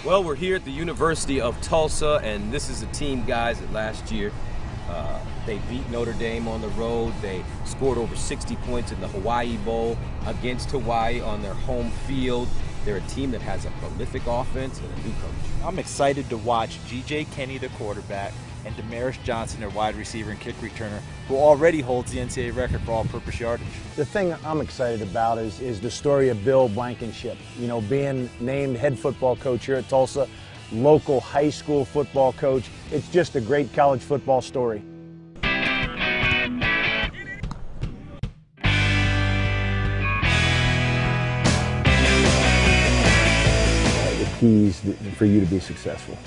Well, we're here at the University of Tulsa, and this is a team, guys, that last year they beat Notre Dame on the road. They scored over 60 points in the Hawaii Bowl against Hawaii on their home field. They're a team that has a prolific offense and a new coach. I'm excited to watch G.J. Kenny, the quarterback, and Damaris Johnson, their wide receiver and kick returner, who already holds the NCAA record for all-purpose yardage. The thing I'm excited about is the story of Bill Blankenship. You know, being named head football coach here at Tulsa, local high school football coach. It's just a great college football story. The keys for you to be successful.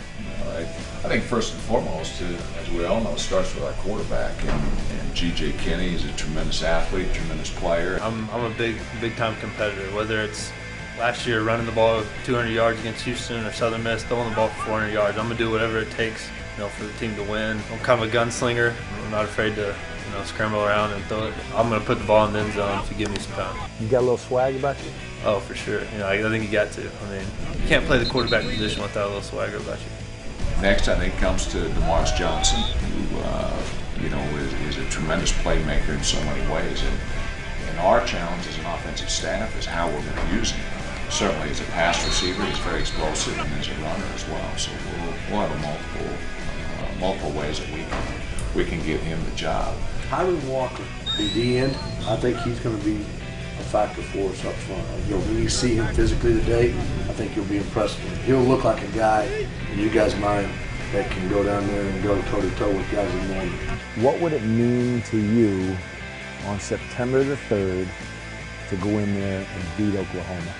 I think first and foremost, as we all know, it starts with our quarterback, and G.J. Kenny is a tremendous athlete, tremendous player. I'm a big time competitor, whether it's last year running the ball 200 yards against Houston or Southern Miss, throwing the ball for 400 yards. I'm going to do whatever it takes, for the team to win. I'm kind of a gunslinger. I'm not afraid to, scramble around and throw it. I'm going to put the ball in the end zone if you give me some time. You got a little swag about you? Oh, for sure. I think you got to. You can't play the quarterback position without a little swagger about you. Next, I think, comes to Damaris Johnson, who, is a tremendous playmaker in so many ways. And our challenge as an offensive staff is how we're going to use him. Certainly as a pass receiver, he's very explosive, and as a runner as well. So we'll have multiple ways that we can give him the job. Hyman Walker, the D-end, I think he's going to be a factor for us up front. When you see him physically today, I think you'll be impressed with him. He'll look like a guy in you guys' mind that can go down there and go toe-to-toe with guys in the morning. What would it mean to you on September the 3rd to go in there and beat Oklahoma?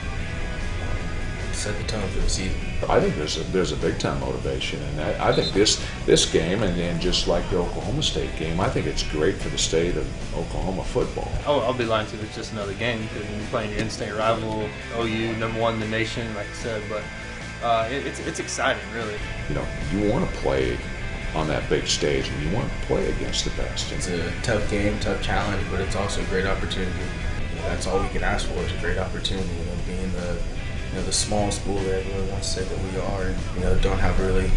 Set the tone for the season. I think there's a big time motivation, and I think this game, and just like the Oklahoma State game, I think it's great for the state of Oklahoma football. I'll be lying to you, it's just another game because you're playing your in-state rival, OU, #1 in the nation, like I said. But it's exciting, really. You want to play on that big stage, and you want to play against the best. It's a tough game, tough challenge, but it's also a great opportunity. That's all we can ask for is a great opportunity. Being the small school that everyone wants to say that we are, and don't have a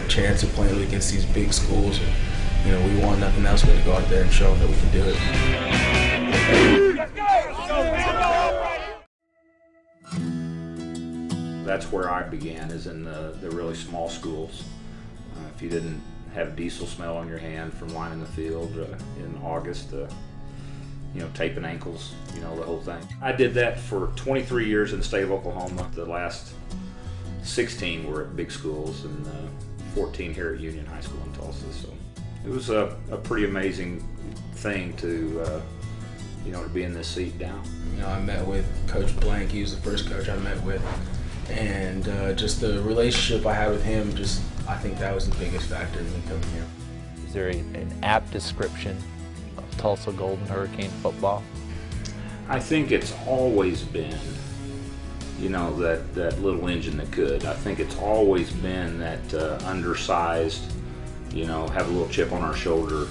chance of playing against these big schools. And, we want nothing else but to go out there and show them that we can do it. That's where I began, is in the really small schools. If you didn't have diesel smell on your hand from lining the field in August, taping ankles, the whole thing. I did that for 23 years in the state of Oklahoma. The last 16 were at big schools, and 14 here at Union High School in Tulsa. So it was a pretty amazing thing to be in this seat down. I met with Coach Blank. He was the first coach I met with, and just the relationship I had with him, I think that was the biggest factor in me coming here. Is there an apt description of Tulsa Golden Hurricane football? I think it's always been, that little engine that could. I think it's always been that undersized, have a little chip on our shoulder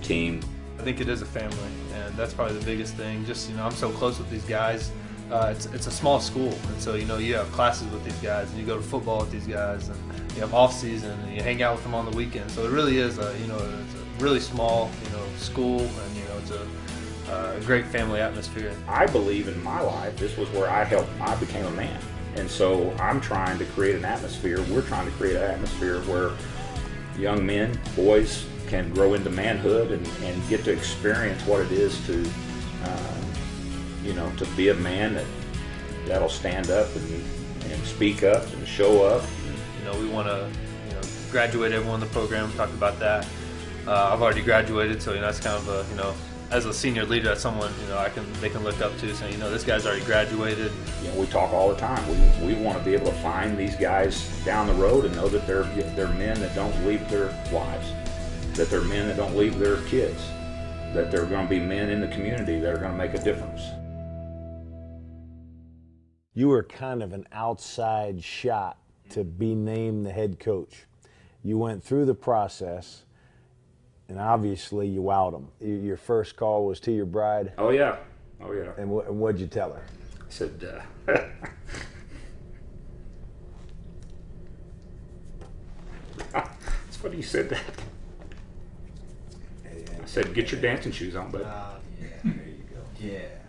team. I think it is a family, and that's probably the biggest thing. Just, I'm so close with these guys. It's a small school, and so you have classes with these guys, and you go to football with these guys, and you have off season, and you hang out with them on the weekend. So it really is it's a really small school, and it's a great family atmosphere. I believe in my life this was where I became a man, and so I'm trying to create an atmosphere. We're trying to create an atmosphere where young men, boys, can grow into manhood and get to experience what it is to to be a man that'll stand up and speak up and show up. We want to graduate everyone in the program. We talked about that. I've already graduated, so that's kind of as a senior leader, that's someone they can look up to, saying this guy's already graduated. We talk all the time. We want to be able to find these guys down the road and know that they're men that don't leave their wives, that they're men that don't leave their kids, that they're going to be men in the community that are going to make a difference. You were kind of an outside shot to be named the head coach. You went through the process, and obviously you wowed them. Your first call was to your bride? Oh, yeah. And what'd you tell her? I said, What you said that? I said, get your dancing shoes on, bud. Yeah, there you go. Yeah.